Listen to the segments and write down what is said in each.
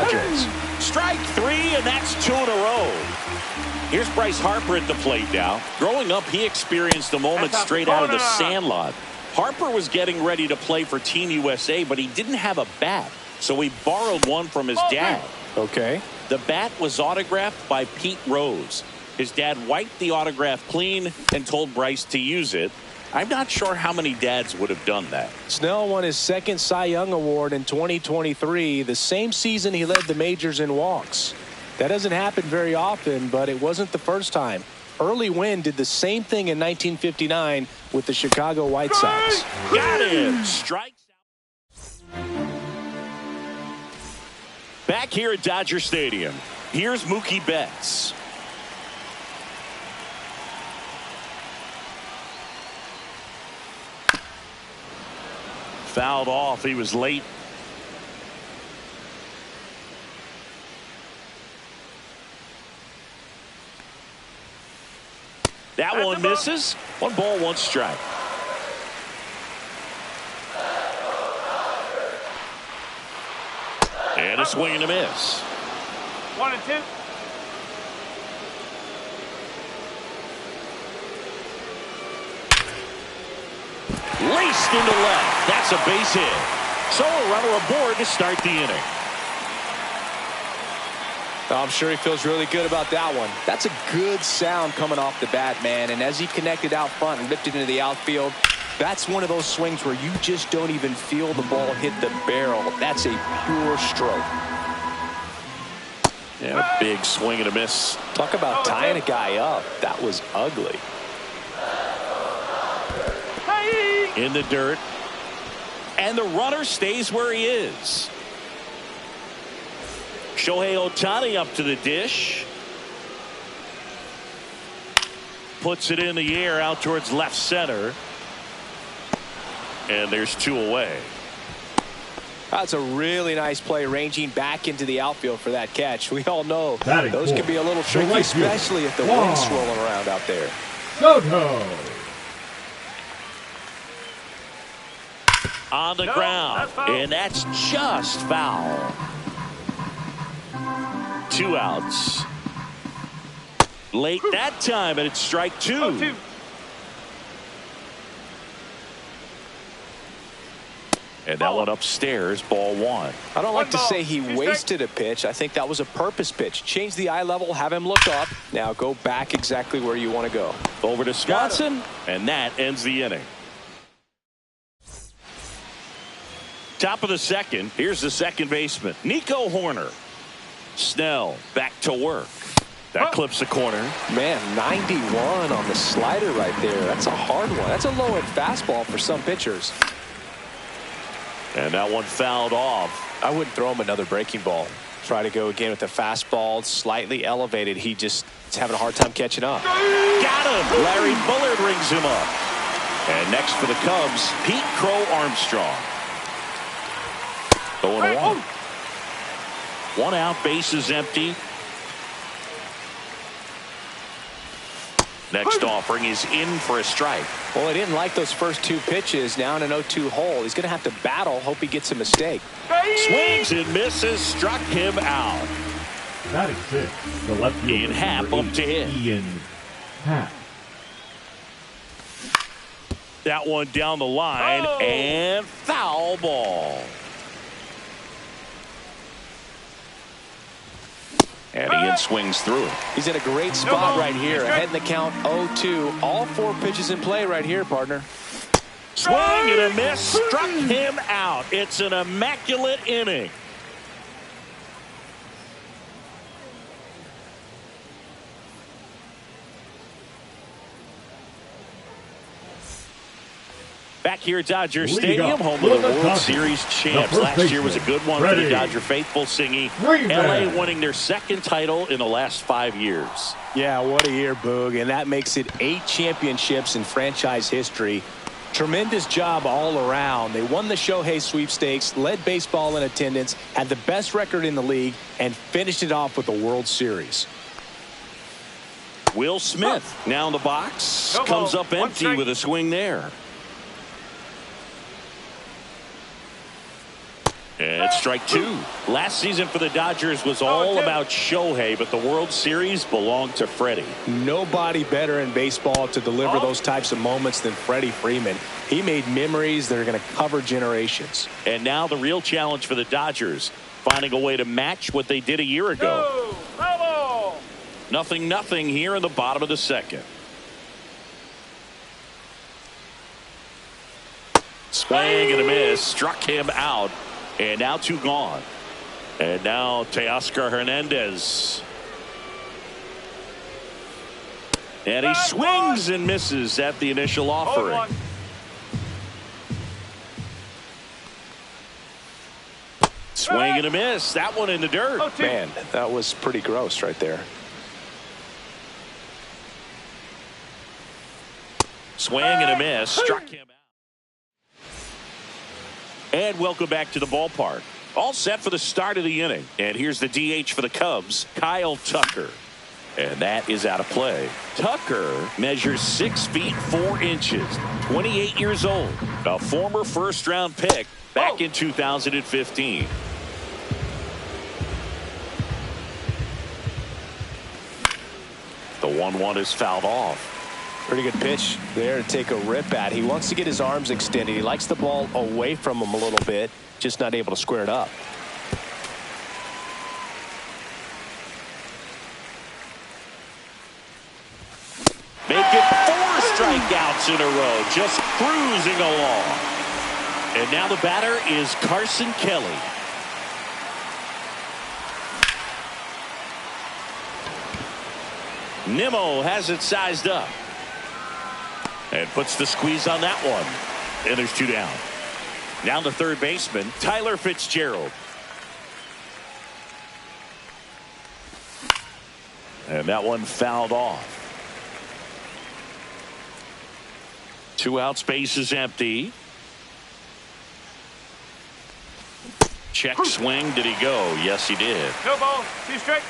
Padres. Strike three, and that's 2 in a row. Here's Bryce Harper at the plate now. Growing up, he experienced a moment straight out of the Sandlot. Harper was getting ready to play for Team USA, but he didn't have a bat, so he borrowed one from his dad. Okay. The bat was autographed by Pete Rose. His dad wiped the autograph clean and told Bryce to use it. I'm not sure how many dads would have done that. Snell won his second Cy Young Award in 2023, the same season he led the majors in walks. That doesn't happen very often, but it wasn't the first time. Early Wynn did the same thing in 1959 with the Chicago White Sox. Got him. Strikes out. Back here at Dodger Stadium, here's Mookie Betts. Fouled off. He was late. That one misses. 1 ball, 1 strike. And a swing and a miss. 1 and 2. Laced into left. That's a base hit. So a runner aboard to start the inning. I'm sure he feels really good about that one. That's a good sound coming off the bat, man. And as he connected out front and ripped it into the outfield, that's one of those swings where you just don't even feel the ball hit the barrel. That's a pure stroke. And a big swing and a miss. Talk about tying a guy up. That was ugly. In the dirt. And the runner stays where he is. Shohei Ohtani up to the dish. Puts it in the air out towards left center. And there's 2 away. That's a really nice play, ranging back into the outfield for that catch. We all know those can be a little tricky, especially if the wind's swirling around out there. Soto. On the ground, and that's just foul. 2 outs. Late that time, and it's strike 2. 0-2. And that one upstairs, ball 1. I don't like to say he wasted a pitch. I think that was a purpose pitch. Change the eye level, have him look up. Now go back exactly where you want to go. Over to Swanson, and that ends the inning. Top of the second, here's the second baseman, Nico Hoerner. Snell back to work. That clips the corner. Man, 91 on the slider right there. That's a hard one. That's a low-end fastball for some pitchers. And that one fouled off. I wouldn't throw him another breaking ball. Try to go again with the fastball, slightly elevated. He just is having a hard time catching up. Got him. Larry Bullard rings him up. And next for the Cubs, Pete Crow Armstrong. 0-1. 1 out, bases empty. Next offering is in for a strike. Well, he didn't like those first 2 pitches. Now in an 0-2 hole, he's going to have to battle. Hope he gets a mistake. Swings and misses, struck him out. That is it. The left fielder, Ian Happ up to hit. Ian Happ. That one down the line, and foul ball. And Ian swings through it. He's in a great spot right here. Ahead in the count, 0-2. All 4 pitches in play right here, partner. Swing and a miss, struck him out. It's an immaculate inning. Back here at Dodger Stadium, home of the World Series champs. Last year was a good one for the Dodger faithful, singing LA winning their 2nd title in the last 5 years. Yeah, what a year, Boog. And that makes it 8 championships in franchise history. Tremendous job all around. They won the Shohei sweepstakes, led baseball in attendance, had the best record in the league, and finished it off with the World Series. Will Smith now in the box. Comes up empty with a swing there. And it's strike two. Last season for the Dodgers was all about Shohei, but the World Series belonged to Freddie. Nobody better in baseball to deliver those types of moments than Freddie Freeman. He made memories that are going to cover generations. And now the real challenge for the Dodgers, finding a way to match what they did a year ago. Nothing here in the bottom of the second. Swing and a miss, struck him out. And now two gone. And now Teoscar Hernandez. And he swings and misses at the initial offering. Swing and a miss. That one in the dirt. Man, that was pretty gross right there. Swing and a miss. Struck him out. And welcome back to the ballpark. All set for the start of the inning. And here's the DH for the Cubs, Kyle Tucker. And that is out of play. Tucker measures 6 feet 4 inches, 28 years old, a former first-round pick back in 2015. The 1-1 is fouled off. Pretty good pitch there to take a rip at. He wants to get his arms extended. He likes the ball away from him a little bit, just not able to square it up. Make it 4 strikeouts in a row, just cruising along. And now the batter is Carson Kelly. Nimmo has it sized up. And puts the squeeze on that one. And there's 2 down. Now the third baseman, Tyler Fitzgerald. And that one fouled off. 2 out, space is empty. Check swing. Did he go? Yes, he did. No ball. 2 strike.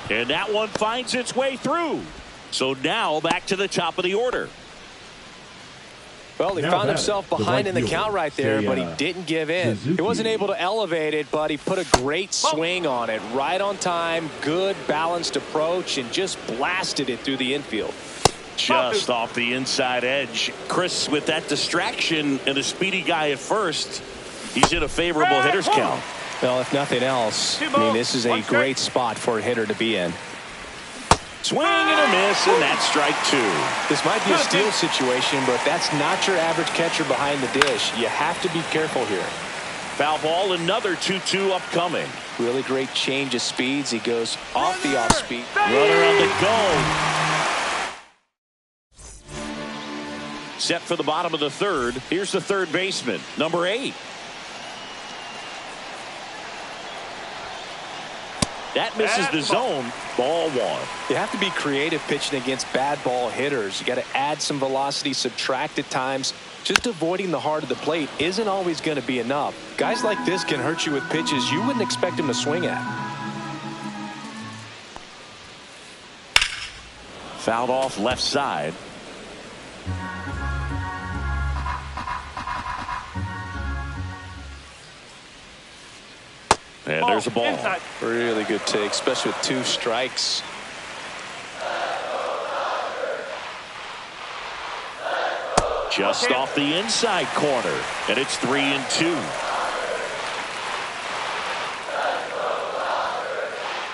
And that one finds its way through. So now back to the top of the order. Well, he found himself behind in the count right there, but he didn't give in. He wasn't able to elevate it, but he put a great swing on it. Right on time, good balanced approach, and just blasted it through the infield. Just off the inside edge. Chris, with that distraction and a speedy guy at first, he's in a favorable hitter's count. Well, if nothing else, I mean, this is a great spot for a hitter to be in. Swing and a miss, and that's strike 2. This might be a steal situation, but that's not your average catcher behind the dish. You have to be careful here. Foul ball, another 2-2 upcoming. Really great change of speeds. He goes off the off speed. Runner on the go. Set for the bottom of the third. Here's the third baseman, number 8. That misses the zone. Ball 1. You have to be creative pitching against bad ball hitters. You got to add some velocity, subtract at times. Just avoiding the heart of the plate isn't always going to be enough. Guys like this can hurt you with pitches you wouldn't expect him to swing at. Fouled off left side. And there's a ball. Inside. Really good take, especially with 2 strikes. Just off the inside corner. And it's 3-2.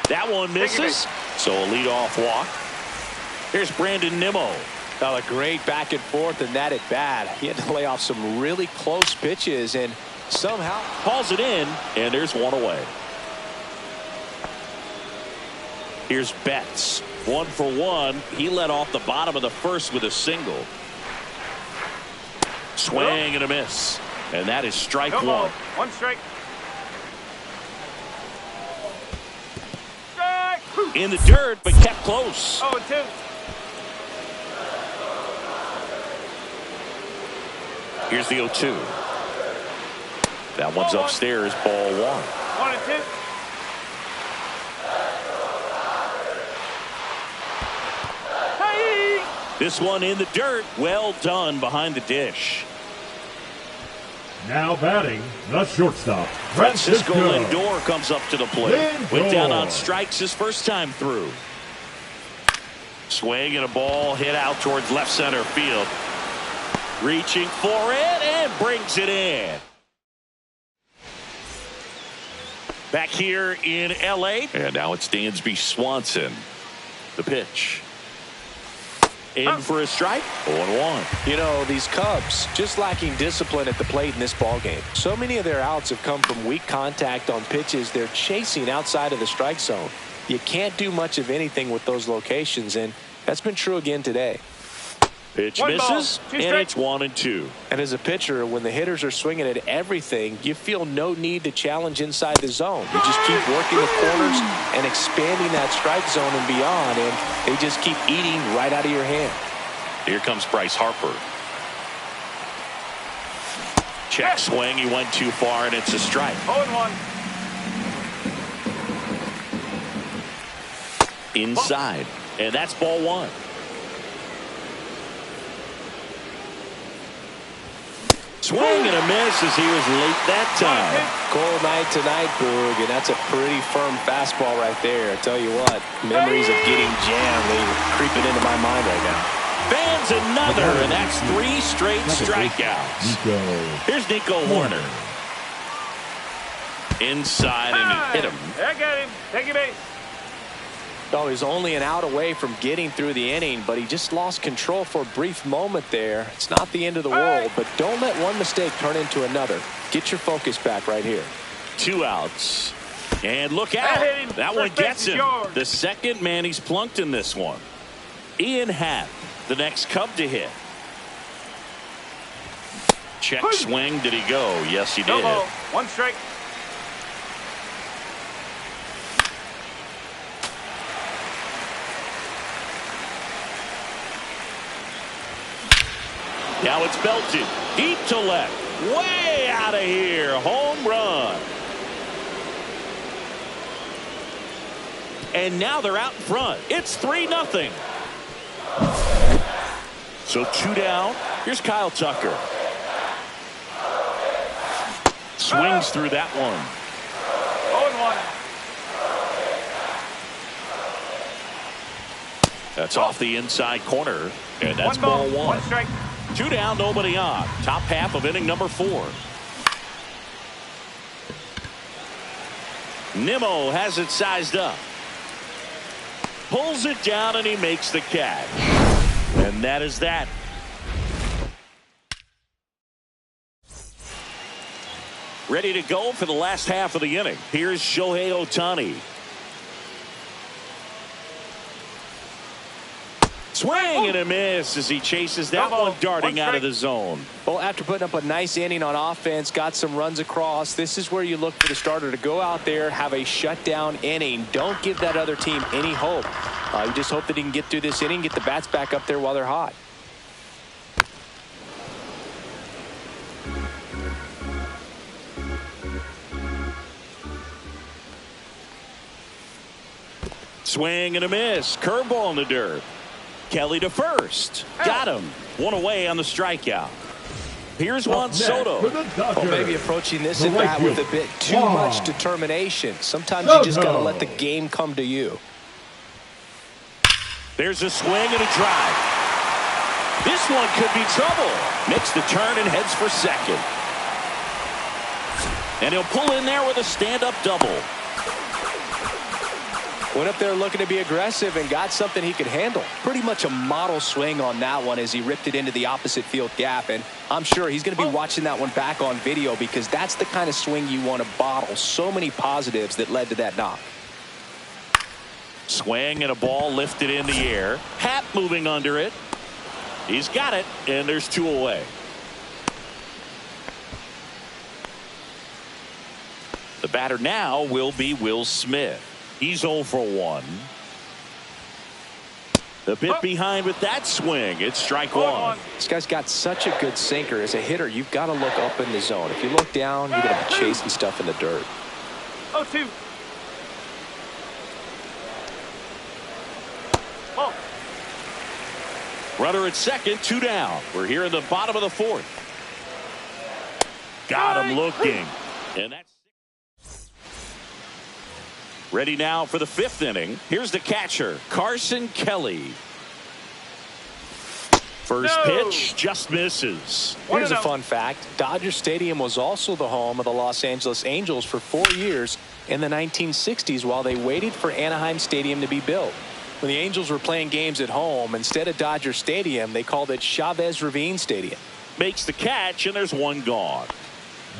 That one misses. So a leadoff walk. Here's Brandon Nimmo. Now a great back and forth and that at bat. He had to lay off some really close pitches and somehow hauls it in, and there's 1 away. Here's Betts. 1 for 1. He led off the bottom of the first with a single. Swing and a miss. And that is strike 1. 1 strike. Strike. In the dirt, but kept close. 0-2. Here's the 0-2. That one's upstairs, ball 1. 1-2. This one in the dirt. Well done behind the dish. Now batting, the shortstop, Francisco Lindor comes up to the plate. Went down on strikes his first time through. Swing and a ball hit out towards left center field. Reaching for it and brings it in. Back here in L.A. And now it's Dansby Swanson. The pitch. In for a strike. 0-1. You know, these Cubs just lacking discipline at the plate in this ballgame. So many of their outs have come from weak contact on pitches they're chasing outside of the strike zone. You can't do much of anything with those locations, and that's been true again today. Pitch One misses, ball, and it's 1-2. And as a pitcher, when the hitters are swinging at everything, you feel no need to challenge inside the zone. You just keep working the corners and expanding that strike zone and beyond, and they just keep eating right out of your hand. Here comes Bryce Harper. Check swing. He went too far, and it's a strike. 0-1. Inside, and that's ball one. Swing and a miss as he was late that time. Cold night tonight, Boog, and that's a pretty firm fastball right there. I tell you what, memories of getting jammed, they creeping into my mind right now. Fans another, and that's 3 straight strikeouts. Here's Nico Horner. Inside, and he hit him. I got him. Take your base. Oh, he's only an out away from getting through the inning, but he just lost control for a brief moment there. It's not the end of the world, but don't let one mistake turn into another. Get your focus back right here. 2 outs. And look out. That one gets him. The second man he's plunked in this one. Ian Happ, the next Cub to hit. Check swing. Did he go? Yes, he did. No ball. 1 strike. Now it's belted deep to left, way out of here. Home run. And now they're out in front. It's 3-0. So 2 down. Here's Kyle Tucker. Swings through that one. 0-1. That's off the inside corner, and that's ball 1. 1 strike. 2 down, nobody on. Top half of inning number 4. Nimmo has it sized up. Pulls it down, and he makes the catch. And that is that. Ready to go for the last half of the inning. Here's Shohei Ohtani. Swing and a miss as he chases that one darting out of the zone. Well, after putting up a nice inning on offense, got some runs across, this is where you look for the starter to go out there, have a shutdown inning. Don't give that other team any hope. You just hope that he can get through this inning, get the bats back up there while they're hot. Swing and a miss. Curveball in the dirt. Kelly to first. Got him. 1 away on the strikeout. Here's Juan Soto. Well, maybe approaching this at bat with a bit too much determination. Sometimes you just got to let the game come to you. There's a swing and a drive. This one could be trouble. Makes the turn and heads for second. And he'll pull in there with a stand-up double. Went up there looking to be aggressive and got something he could handle. Pretty much a model swing on that one as he ripped it into the opposite field gap. And I'm sure he's going to be watching that one back on video because that's the kind of swing you want to bottle. So many positives that led to that knock. Swing and a ball lifted in the air. Happ moving under it. He's got it, and there's 2 away. The batter now will be Will Smith. He's 0 for 1. The bit behind with that swing. It's strike 1. This guy's got such a good sinker. As a hitter, you've got to look up in the zone. If you look down, you're going to be chasing stuff in the dirt. 0-2. Ball. Runner at second, 2 down. We're here in the bottom of the 4th. Got him looking. And that's ready now for the 5th inning. Here's the catcher, Carson Kelly. First pitch just misses. Here's a fun fact. Dodger Stadium was also the home of the Los Angeles Angels for 4 years in the 1960s while they waited for Anaheim Stadium to be built. When the Angels were playing games at home, instead of Dodger Stadium, they called it Chavez Ravine Stadium. Makes the catch, and there's one gone.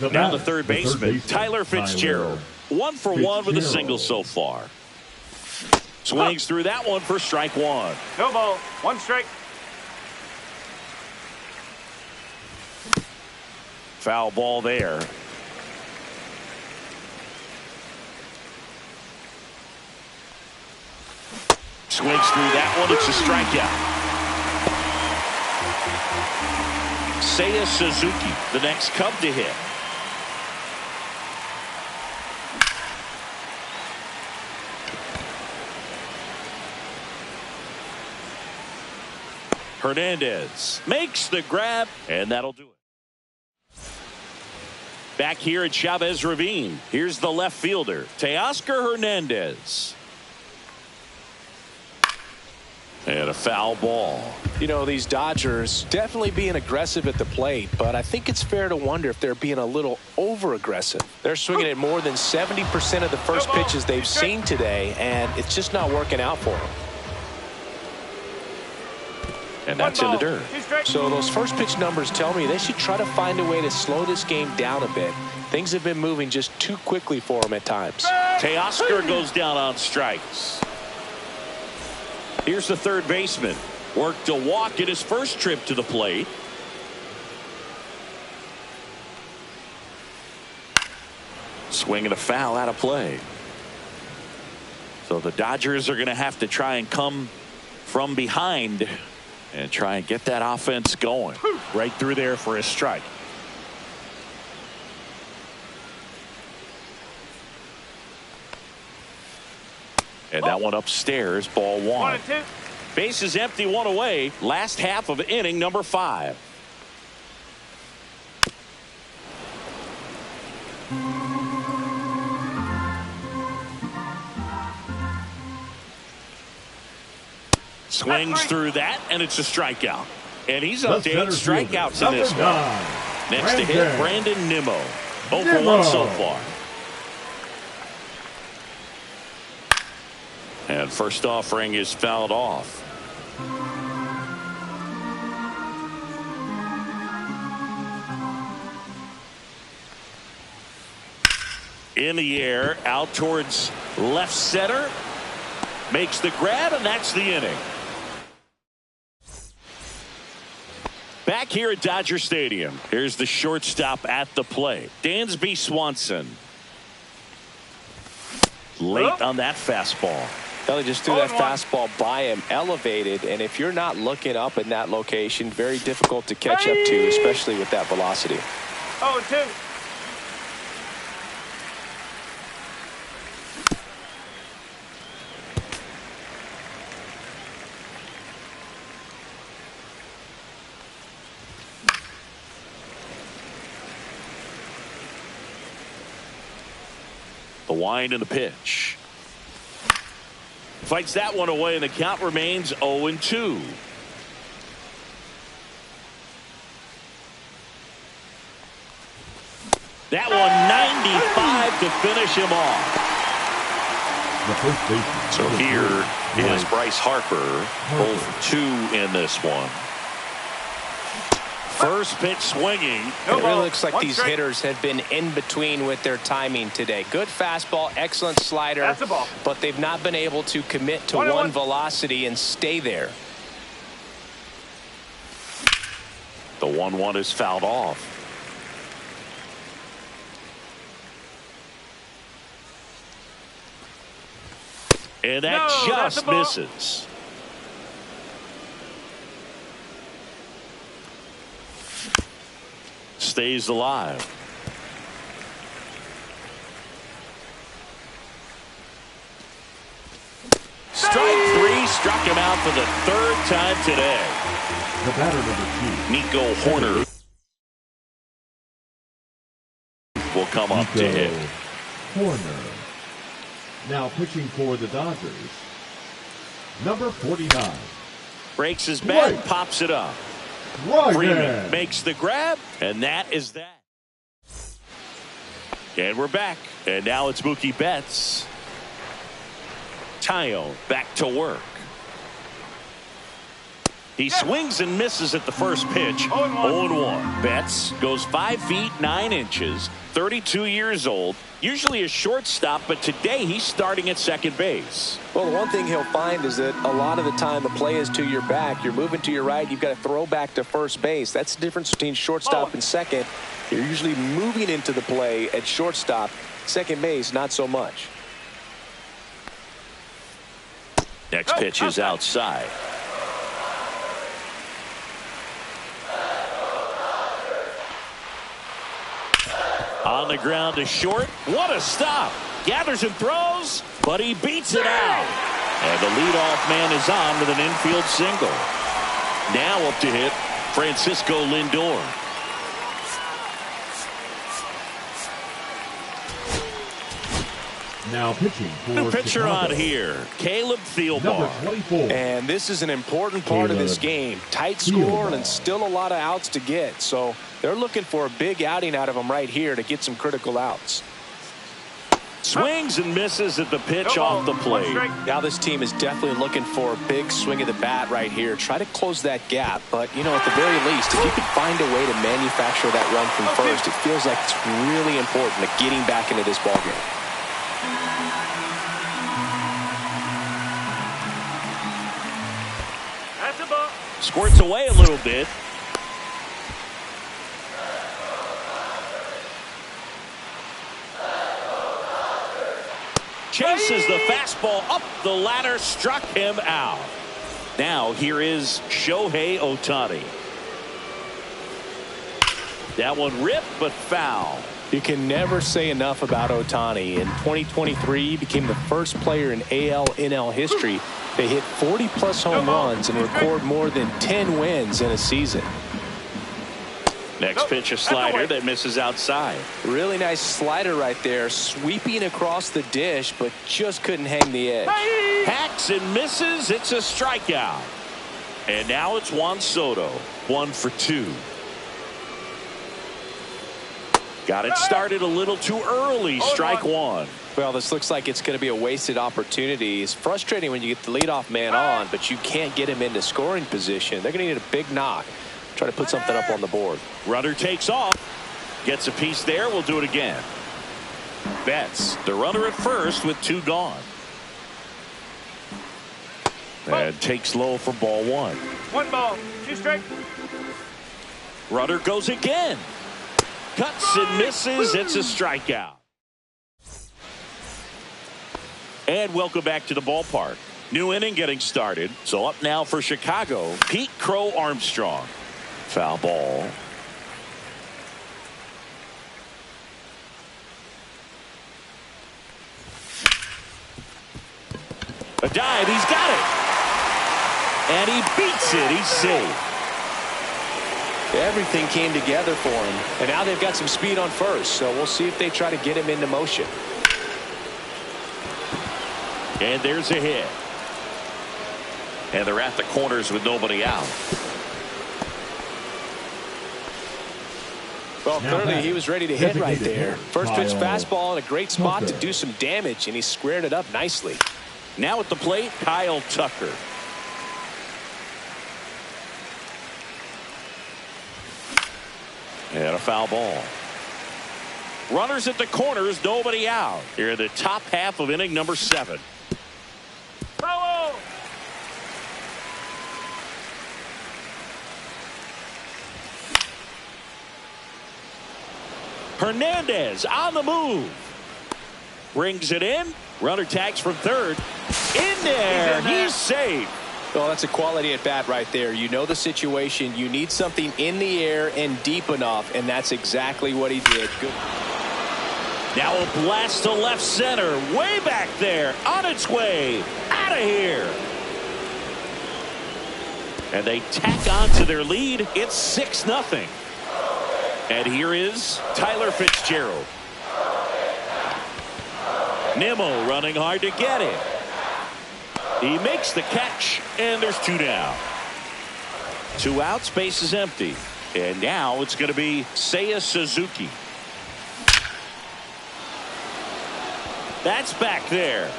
The Now batter, the third baseman, Tyler Fitzgerald. 1 for 1 with a single so far. Swings through that one for strike 1. No ball. 1 strike. Foul ball there. Swings through that one. It's a strikeout. Seiya Suzuki, the next Cub to hit. Hernandez makes the grab, and that'll do it. Back here at Chavez Ravine, here's the left fielder, Teoscar Hernandez. And a foul ball. You know, these Dodgers definitely being aggressive at the plate, but I think it's fair to wonder if they're being a little over-aggressive. They're swinging at more than 70% of the first pitches they've seen today, and it's just not working out for them. And that's in the dirt. So those first pitch numbers tell me they should try to find a way to slow this game down a bit. Things have been moving just too quickly for them at times. Teoscar goes down on strikes. Here's the third baseman. Worked a walk in his first trip to the plate. Swing and a foul out of play. So the Dodgers are going to have to try and come from behind and try and get that offense going. Right through there for a strike. And that one upstairs, ball 1. 1 and 2. Base is empty, 1 away. Last half of inning number 5. Swings through that, and it's a strikeout. And he's up to 8 strikeouts in this one. Next to hit, Brandon Nimmo. 0 for 1 so far. And first offering is fouled off. In the air, out towards left center. Makes the grab, and that's the inning. Back here at Dodger Stadium, here's the shortstop at the plate, Dansby Swanson. Late on that fastball. Kelly just threw that fastball by him, elevated, and if you're not looking up in that location, very difficult to catch up to, especially with that velocity. 0 and 2. The wind and the pitch. Fights that one away, and the count remains 0 and 2. That one 95 to finish him off. So here is Bryce Harper, 0 for 2 in this one. First pitch swinging. It really looks like these hitters have been in between with their timing today. Good fastball, excellent slider. That's a ball. But they've not been able to commit to one velocity and stay there. The 1-1 is fouled off. And that just misses. Stays alive. Strike 3, struck him out for the 3rd time today. The batter number 2. Nico Horner will come up to hit. Horner. Now pitching for the Dodgers, number 49. Breaks his bat, Right. pops it up. Right. Freeman makes the grab, and that is that. And we're back. And now it's Mookie Betts. Taillon back to work. He swings and misses at the first pitch. 0-1. Betts goes 5 feet 9 inches, 32 years old, usually a shortstop, but today he's starting at second base. Well, the one thing he'll find is that a lot of the time the play is to your back. You're moving to your right. You've got to throw back to first base. That's the difference between shortstop and second. You're usually moving into the play at shortstop. Second base, not so much. Next pitch is outside. On the ground to short. What a stop. Gathers and throws, but he beats it out. And the leadoff man is on with an infield single. Now up to hit Francisco Lindor. Now pitching for New pitcher Chicago, on here, Caleb number Thielbar. 24. And this is an important part of this game. Tight score and still a lot of outs to get. So they're looking for a big outing out of him right here to get some critical outs. Swings and misses at the pitch off the plate. Now this team is definitely looking for a big swing of the bat right here. Try to close that gap. But, you know, at the very least, if you could find a way to manufacture that run from first, it feels like it's really important to getting back into this ballgame. That's a ball. Squirts away a little bit. Chases the fastball up the ladder, struck him out. Now here is Shohei Ohtani. That one ripped but foul. You can never say enough about Ohtani. In 2023, he became the first player in AL/NL history to hit 40-plus home runs and record more than 10 wins in a season. Next pitch, a slider that misses outside. Really nice slider right there, sweeping across the dish, but just couldn't hang the edge. Hacks and misses. It's a strikeout. And now it's Juan Soto, 1 for 2. Got it started a little too early. Strike one. Well, this looks like it's going to be a wasted opportunity. It's frustrating when you get the leadoff man on, but you can't get him into scoring position. They're going to need a big knock. Try to put something up on the board. Runner takes off. Gets a piece there. We'll do it again. Betts, the runner at first with 2 gone. And takes low for ball 1. 1 ball, 2 strikes. Runner goes again. Cuts and misses. It's a strikeout. And welcome back to the ballpark. New inning getting started. So up now for Chicago, Pete Crow Armstrong. Foul ball. A dive. He's got it. And he beats it. He's safe. Everything came together for him, and now they've got some speed on first, so we'll see if they try to get him into motion. And there's a hit. And they're at the corners with nobody out. Well, clearly he was ready to hit right there. First pitch Kyle fastball in a great spot to Tucker. do some damage, and he squared it up nicely. Now at the plate, Kyle Tucker. And a foul ball. Runners at the corners, nobody out. Here in the top half of inning number 7. Foul. Hernandez on the move. Brings it in. Runner tags from third. In there. He's safe. Well, that's a quality at bat right there. You know the situation. You need something in the air and deep enough, and that's exactly what he did. Good. Now a blast to left center. Way back there. On its way. Out of here. And they tack on to their lead. It's 6-0. And here is Tyler Fitzgerald. Nimmo running hard to get it. He makes the catch, and there's 2 down. 2 outs, base is empty. And now it's going to be Seiya Suzuki. That's back there.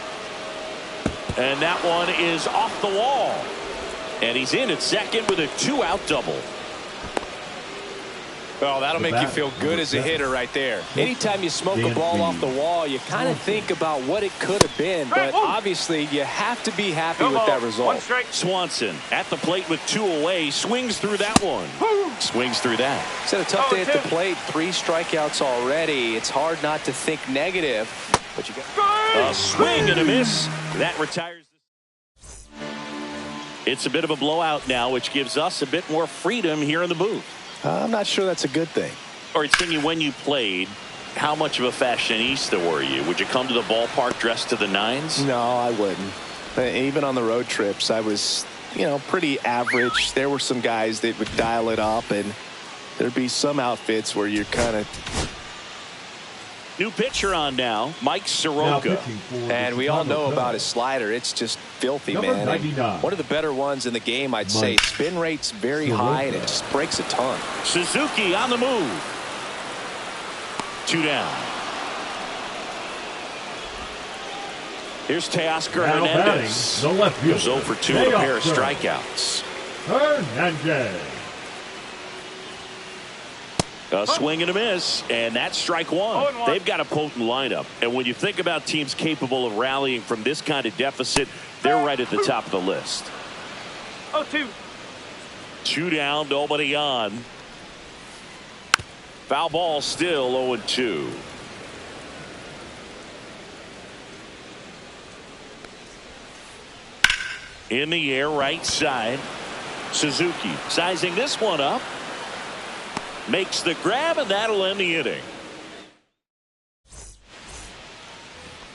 And that one is off the wall. And he's in at second with a 2-out double. Well, that'll make you feel good as a hitter right there. Anytime you smoke a ball off the wall, you kind of think about what it could have been. But obviously, you have to be happy with that result. Swanson at the plate with 2 away. Swings through that one. Swings through that. It's had a tough day at the plate. 3 strikeouts already. It's hard not to think negative. But you got a swing and a miss. That retires. It's a bit of a blowout now, which gives us a bit more freedom here in the booth. I'm not sure that's a good thing. Or it's thinking when you played, how much of a fashionista were you? Would you come to the ballpark dressed to the nines? No, I wouldn't. Even on the road trips, I was, pretty average. There were some guys that would dial it up, and there'd be some outfits where you're kind of... New pitcher on now, Mike Soroka. And we all know about his slider. It's just filthy, man. One of the better ones in the game, I'd say. Spin rate's very high, and it just breaks a ton. Suzuki on the move. 2 down. Here's Teoscar Hernandez. The left fielder. Goes 0 for 2 with a pair of strikeouts. Hernandez. A swing and a miss, and that's strike 1. They've got a potent lineup, and when you think about teams capable of rallying from this kind of deficit, they're right at the top of the list. 0-2. 2 down, nobody on. Foul ball still 0-2. In the air, right side. Suzuki sizing this one up. Makes the grab, and that'll end the inning.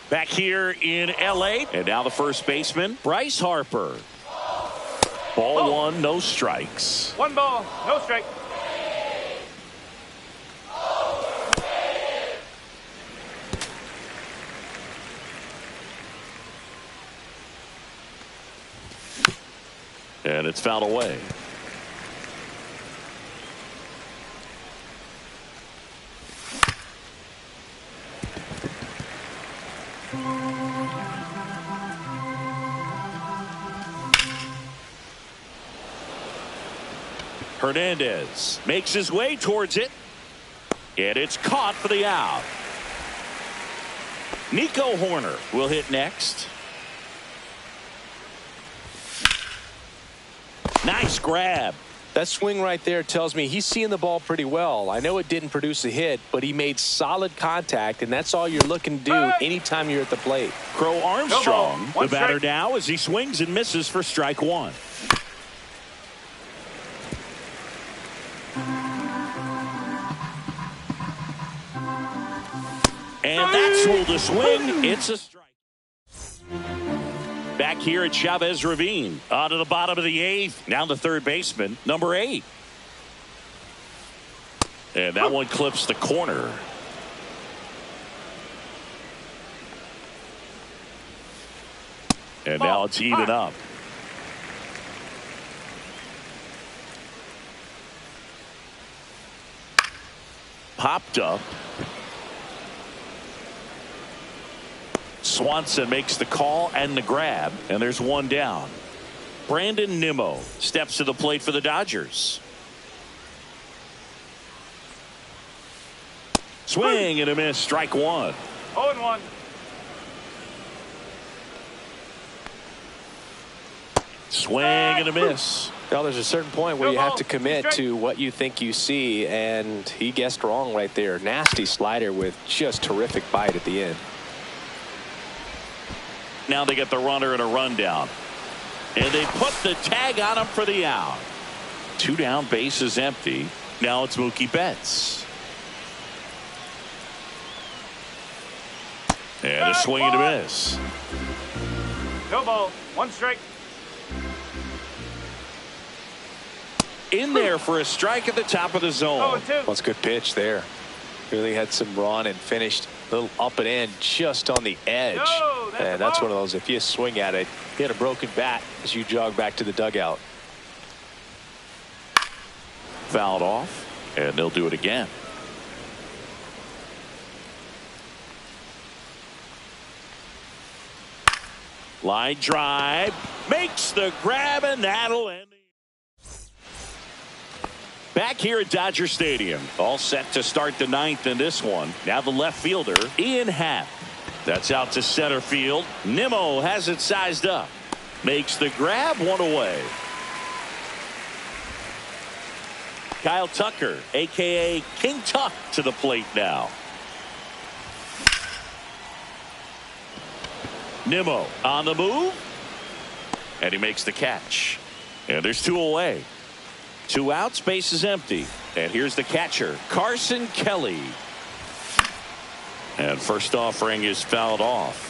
Back here in L.A., and now the first baseman, Bryce Harper. Ball 1, no strikes. 1 ball, no strike. And it's fouled away. Hernandez makes his way towards it, and it's caught for the out. Nico Hoerner will hit next. Nice grab. That swing right there tells me he's seeing the ball pretty well. I know it didn't produce a hit, but he made solid contact, and that's all you're looking to do anytime you're at the plate. Crow Armstrong, the batter now, as he swings and misses for strike 1. And that's ruled a swing. It's a strike. Back here at Chavez Ravine. On to the bottom of the 8th. Now the third baseman, number 8. And that one clips the corner. And now it's even up. Popped up. Swanson makes the call and the grab, and there's 1 down. Brandon Nimmo steps to the plate for the Dodgers. Swing and a miss, strike 1. 0-1. Swing and a miss. Well, there's a certain point where you have to commit to what you think you see, and he guessed wrong right there. Nasty slider with just terrific bite at the end. Now they get the runner and a rundown. And they put the tag on him for the out. 2 down, base is empty. Now it's Mookie Betts. And a swing and a miss. No ball, 1 strike. in there for a strike at the top of the zone. 0-2. Well, it's a good pitch there. Really had some run and finished a little up and in just on the edge. No, And that's one of those, if you swing at it, hit a broken bat as you jog back to the dugout. Fouled off, and they'll do it again. Line drive, makes the grab, and that'll end. Back here at Dodger Stadium, all set to start the ninth in this one. Now the left fielder, Ian Happ. That's out to center field. Nimmo has it sized up. Makes the grab, one away. Kyle Tucker, a.k.a. King Tuck, to the plate now. Nimmo on the move. And he makes the catch. And there's two away. 2 outs, base is empty. And here's the catcher, Carson Kelly. And first offering is fouled off.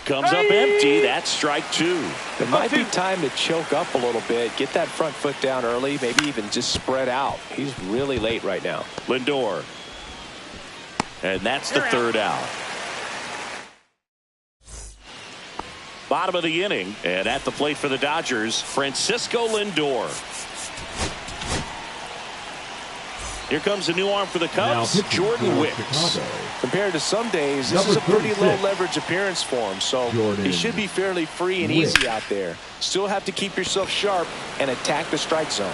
Comes up empty. That's strike 2. It might be time to choke up a little bit, get that front foot down early, maybe even just spread out. He's really late right now. Lindor. And that's the third out. Bottom of the inning, and at the plate for the Dodgers, Francisco Lindor. Here comes a new arm for the Cubs, Jordan Wicks. Compared to some days, this is a pretty low leverage appearance for him, so he should be fairly free and easy out there. Still have to keep yourself sharp and attack the strike zone.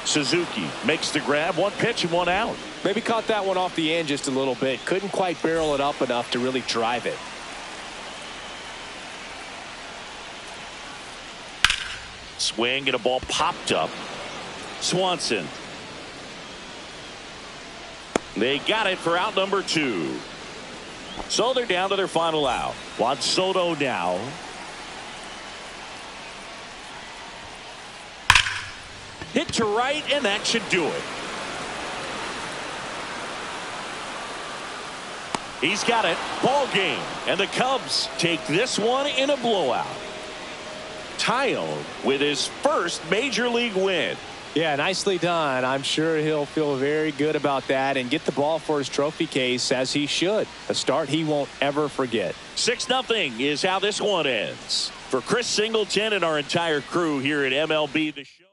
Suzuki makes the grab, 1 pitch and 1 out. Maybe caught that one off the end just a little bit. Couldn't quite barrel it up enough to really drive it. Swing and a ball popped up. Swanson. They got it for out number 2. So they're down to their final out. Juan Soto now. Hit to right, and that should do it. He's got it. Ball game. And the Cubs take this one in a blowout. Taillon with his first major league win. Yeah, nicely done. I'm sure he'll feel very good about that and get the ball for his trophy case, as he should. A start he won't ever forget. 6-0 is how this one ends. For Chris Singleton and our entire crew here at MLB The Show.